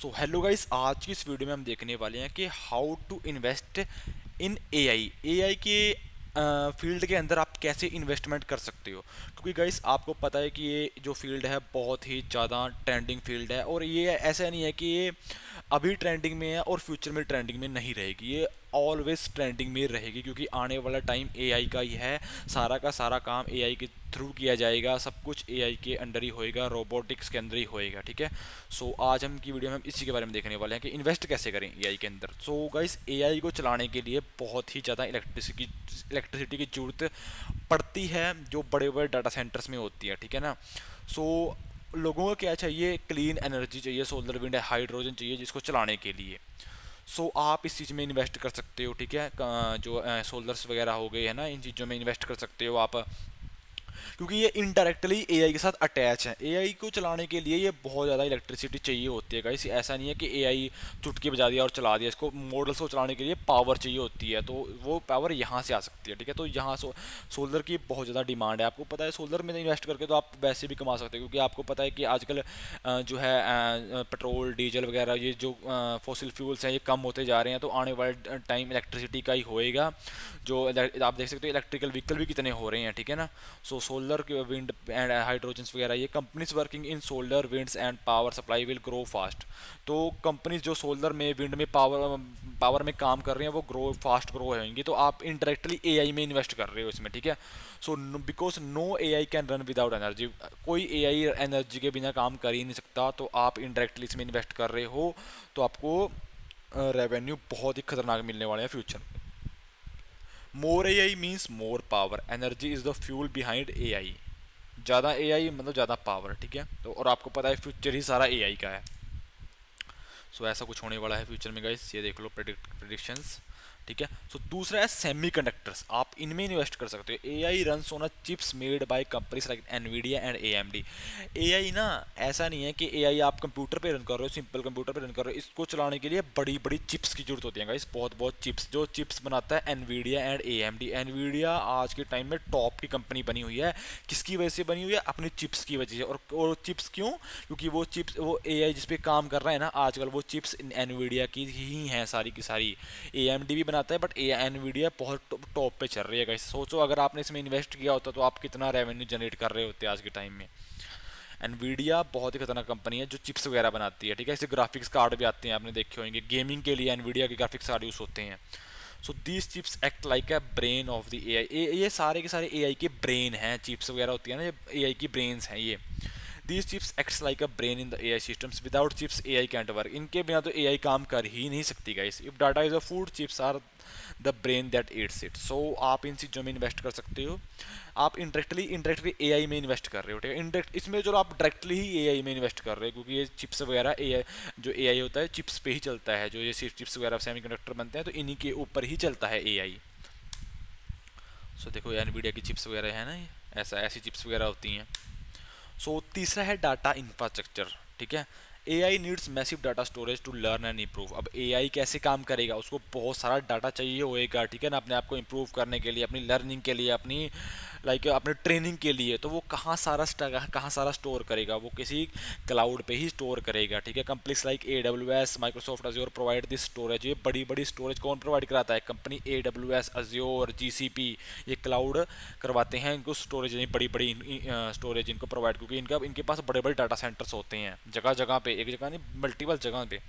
So hello guys, आज की इस वीडियो में हम देखने वाले हैं कि how to invest in AI के फील्ड के अंदर आप कैसे इन्वेस्टमेंट कर सकते हो। क्योंकि गाइस आपको पता है कि ये जो फील्ड है बहुत ही ज़्यादा ट्रेंडिंग फील्ड है, और ये ऐसा नहीं है कि ये अभी ट्रेंडिंग में है और फ्यूचर में ट्रेंडिंग में नहीं रहेगी। ये ऑलवेज ट्रेंडिंग में रहेगी, क्योंकि आने वाला टाइम एआई का ही है। सारा का सारा काम एआई के थ्रू किया जाएगा, सब कुछ एआई के अंडर ही होएगा, रोबोटिक्स के अंदर ही होएगा। ठीक है। सो आज हम की वीडियो में हम इसी के बारे में देखने वाले हैं कि इन्वेस्ट कैसे करें एआई के अंदर। सो गाइस, एआई को चलाने के लिए बहुत ही ज़्यादा इलेक्ट्रिसिटी की ज़रूरत पड़ती है, जो बड़े बड़े डाटा सेंटर्स में होती है। ठीक है ना। सो लोगों को क्या चाहिए? क्लीन एनर्जी चाहिए, सोलर विंड हाइड्रोजन चाहिए जिसको चलाने के लिए। सो आप इस चीज़ में इन्वेस्ट कर सकते हो। ठीक है। जो सोलर्स वगैरह हो गए हैं ना, इन चीज़ों में इन्वेस्ट कर सकते हो आप, क्योंकि ये इनडायरेक्टली एआई के साथ अटैच है। एआई को चलाने के लिए ये बहुत ज़्यादा इलेक्ट्रिसिटी चाहिए होती है गाइस। ऐसा नहीं है कि एआई चुटकी बजा दिया और चला दिया। इसको मॉडल्स को चलाने के लिए पावर चाहिए होती है, तो वो पावर यहाँ से आ सकती है। ठीक है। तो यहाँ सोलर की बहुत ज़्यादा डिमांड है। आपको पता है सोलर में इन्वेस्ट करके तो आप वैसे भी कमा सकते हो, क्योंकि आपको पता है कि आजकल जो है पेट्रोल डीजल वगैरह ये जो फॉसिल फ्यूल्स हैं ये कम होते जा रहे हैं। तो आने वाले टाइम इलेक्ट्रिसिटी का ही होएगा। जो आप देख सकते हो इलेक्ट्रिकल व्हीकल भी कितने हो रहे हैं। ठीक है ना। सो सोलर विंड एंड हाइड्रोजन्स वगैरह, ये companies working in solar winds and power supply will grow fast. तो कंपनीज जो सोलर में विंड में पावर में काम कर रहे हैं वो ग्रो होंगी। तो आप इनडायरेक्टली एआई में इन्वेस्ट कर रहे हो इसमें। ठीक है। So because no AI can run without energy, कोई एआई एनर्जी के बिना काम कर ही नहीं सकता। तो आप इनडायरेक्टली इसमें इन्वेस्ट कर रहे हो, तो आपको रेवेन्यू बहुत ही खतरनाक मिलने वाले हैं फ्यूचर में। More AI means more power, energy is the fuel behind AI. ज़्यादा एआई मतलब ज़्यादा पावर। ठीक है। तो और आपको पता है फ्यूचर ही सारा एआई का है। सो ऐसा कुछ होने वाला है फ्यूचर में गाइस, ये देख लो प्रेडिक्शंस। ठीक है। सो दूसरा है सेमीकंडक्टर्स, आप इनमें इन्वेस्ट कर सकते हो। AI runs on a chips made by companies like Nvidia and AMD. AI ना, ऐसा नहीं है कि एआई आप कंप्यूटर पे रन कर रहे हो, सिंपल कंप्यूटर पे रन कर रहे हो। इसको चलाने के लिए बड़ी बड़ी चिप्स की जरूरत होती है गाइस, बहुत बहुत चिप्स। जो चिप्स बनाता है एनवीडिया एंड एएमडी। एनवीडिया आज के टाइम में टॉप की कंपनी बनी हुई है। किसकी वजह से बनी हुई है? अपनी चिप्स की वजह से। और चिप्स क्यों? क्योंकि वो चिप्स, वो एआई जिस पे काम कर रहा है ना आजकल, वो चिप्स एनवीडिया की ही हैं सारी की सारी। एएमडी भी बनाता है, बट एनवीडिया बहुत टॉप पे चल रही है गाइस। सोचो अगर आपने इसमें इन्वेस्ट किया होता तो आप कितना रेवेन्यू जनरेट कर रहे होते आज के टाइम में। एनवीडिया बहुत ही खतरनाक कंपनी है जो चिप्स वगैरह बनाती है। ठीक है। इससे ग्राफिक्स कार्ड भी आते हैं, आपने देखे होंगे। गेमिंग के लिए एनवीडिया के ग्राफिक्स कार्ड यूज़ होते हैं। So these chips act like a brain of the AI. ये सारे के सारे एआई के ब्रेन हैं। चिप्स वगैरह होती है ना, ये एआई की ब्रेन्स हैं ये। These chips acts like a brain in the AI systems. Without chips, AI can't work. इनके बिना तो AI काम कर ही नहीं सकती guys. If data is a food, chips are the brain that eats it. So आप इन चीज़ों में इन्वेस्ट कर सकते हो। आप इनडायरेक्टली एआई में इन्वेस्ट कर रहे हो। ठीक है। इनडायरेक्ट इसमें जो आप डायरेक्टली ही एआई में इन्वेस्ट कर रहे हो, क्योंकि ये चिप्स वगैरह एआई, जो एआई होता है चिप्स पे ही चलता है। जो ये चिप्स वगैरह सेमीकंडक्टर बनते हैं तो इन्हीं के ऊपर ही चलता है एआई। सो देखो एनवीडिया की चिप्स वगैरह है ना, ये ऐसी चिप्स वगैरह होती हैं। सो तीसरा है डाटा इंफ्रास्ट्रक्चर। ठीक है। AI needs massive data storage to learn and improve. अब एआई कैसे काम करेगा? उसको बहुत सारा डाटा चाहिए होएगा। ठीक है ना। अपने आप को इम्प्रूव करने के लिए, अपनी लर्निंग के लिए, अपनी अपने ट्रेनिंग के लिए। तो वो कहाँ सारा स्टोर करेगा? वो किसी क्लाउड पे ही स्टोर करेगा। ठीक है। Companies like AWS, Microsoft Azure provide this storage. ये बड़ी बड़ी स्टोरेज कौन प्रोवाइड कराता है? कंपनी AWS, अज्योर, GCP, ये क्लाउड करवाते हैं इनको स्टोरेज, बड़ी बड़ी स्टोरेज इनको प्रोवाइड, क्योंकि इनके पास बड़े बड़े डाटा सेंटर्स होते हैं जगह जगह पे, एक जगह नहीं मल्टीपल जगह पे।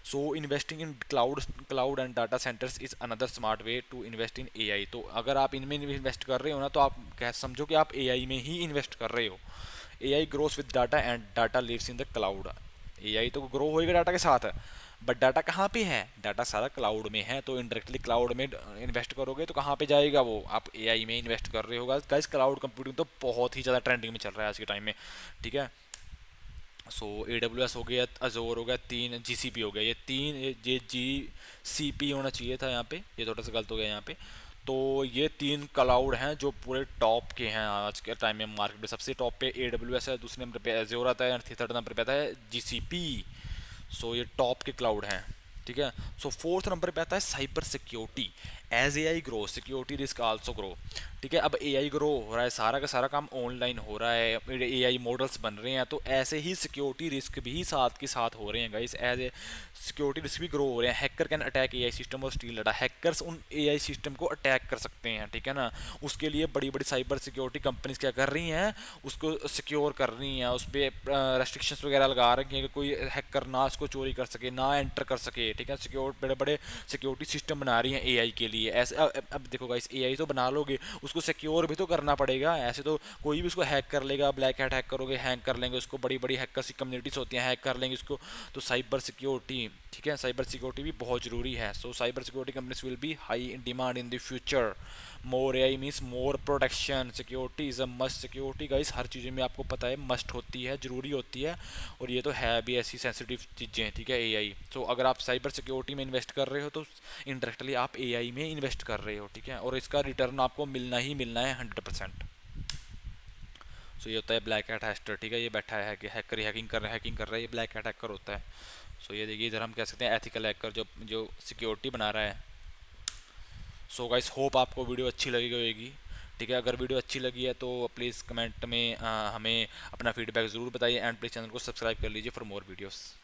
So investing in cloud and data centres is another smart way to invest in AI. तो अगर आप इनमें इन्वेस्ट कर रहे हो ना, तो आप कह समझो कि आप एआई में ही इन्वेस्ट कर रहे हो। AI grows with data and data lives in the cloud. AI तो ग्रो होएगा डाटा के साथ, बट डाटा कहाँ पे है? डाटा सारा क्लाउड में है। तो इनडायरेक्टली क्लाउड में इन्वेस्ट करोगे तो कहाँ पे जाएगा वो? आप एआई में इन्वेस्ट कर रहे होगा गाइस। क्लाउड कंप्यूटिंग तो बहुत ही ज़्यादा ट्रेंडिंग में चल रहा है आज के टाइम में। ठीक है। सो AWS हो गया, अजोर हो गया, तीन GCP हो गया। ये तीन, ये GCP होना चाहिए था यहाँ पे, ये थोड़ा सा गलत हो गया यहाँ पे। तो ये तीन क्लाउड हैं जो पूरे टॉप के हैं आज के टाइम में मार्केट में। सबसे टॉप पे AWS है, दूसरे नंबर पे अजोर आता है, थर्ड नंबर पे आता है GCP। सो ये टॉप के क्लाउड हैं। ठीक है। सो फोर्थ नंबर पे आता है cyber security. As AI grow security risk also grow. ठीक है। अब एआई ग्रो हो रहा है, सारा का सारा काम ऑनलाइन हो रहा है, एआई मॉडल्स बन रहे हैं, तो ऐसे ही सिक्योरिटी रिस्क भी साथ के साथ हो रहे हैं guys. As a security risk भी ग्रो हो रहे हैं। Hacker can attack AI system और स्टील डाटा। हैकर्स उन एआई सिस्टम को अटैक कर सकते हैं, ठीक है ना। उसके लिए बड़ी बड़ी साइबर सिक्योरिटी कंपनीज क्या कर रही हैं, उसको सिक्योर कर रही हैं, उस पर रेस्ट्रिक्शंस वगैरह लगा रखी हैं कि कोई हैकर ना उसको चोरी कर सके, ना एंटर कर सके, ठीक है। सिक्योर बड़े बड़े सिक्योरिटी सिस्टम बना रही हैं एआई के लिए। ऐसे अब देखो गाइस, एआई तो बना लोगे, उसको सिक्योर भी तो करना पड़ेगा। ऐसे तो कोई भी उसको हैक कर लेगा, ब्लैक हैट हैक करोगे, हैक कर लेंगे उसको, बड़ी बड़ी हैकर्स की कम्युनिटीज होती हैं, हैक कर लेंगे उसको। तो साइबर सिक्योरिटी, ठीक है, साइबर सिक्योरिटी भी बहुत ज़रूरी है। So cyber security companies will be high in demand in the future. More AI means more protection. Security is a must. Security guys हर चीज़ में आपको पता है मस्ट होती है, ज़रूरी होती है, और ये तो है भी ऐसी सेंसिटिव चीज़ें, ठीक है, एआई। तो अगर आप साइबर सिक्योरिटी में इन्वेस्ट कर रहे हो तो इंडायरेक्टली आप एआई में इन्वेस्ट कर रहे हो, ठीक है, और इसका रिटर्न आपको मिलना ही मिलना है 100%। सो ये होता है ब्लैक हैट हैकर, ठीक है, ये बैठा है कि हैकर हैकिंग कर रहा है, ये ब्लैक हैट हैकर होता है। सो ये देखिए इधर हम कह सकते हैं एथिकल हैकर, जो जो सिक्योरिटी बना रहा है। सो गाइस होप आपको वीडियो अच्छी लगी होगी, ठीक है। अगर वीडियो अच्छी लगी है तो प्लीज़ कमेंट में हमें अपना फीडबैक ज़रूर बताइए, एंड प्लीज़ चैनल को सब्सक्राइब कर लीजिए फॉर मोर वीडियोस।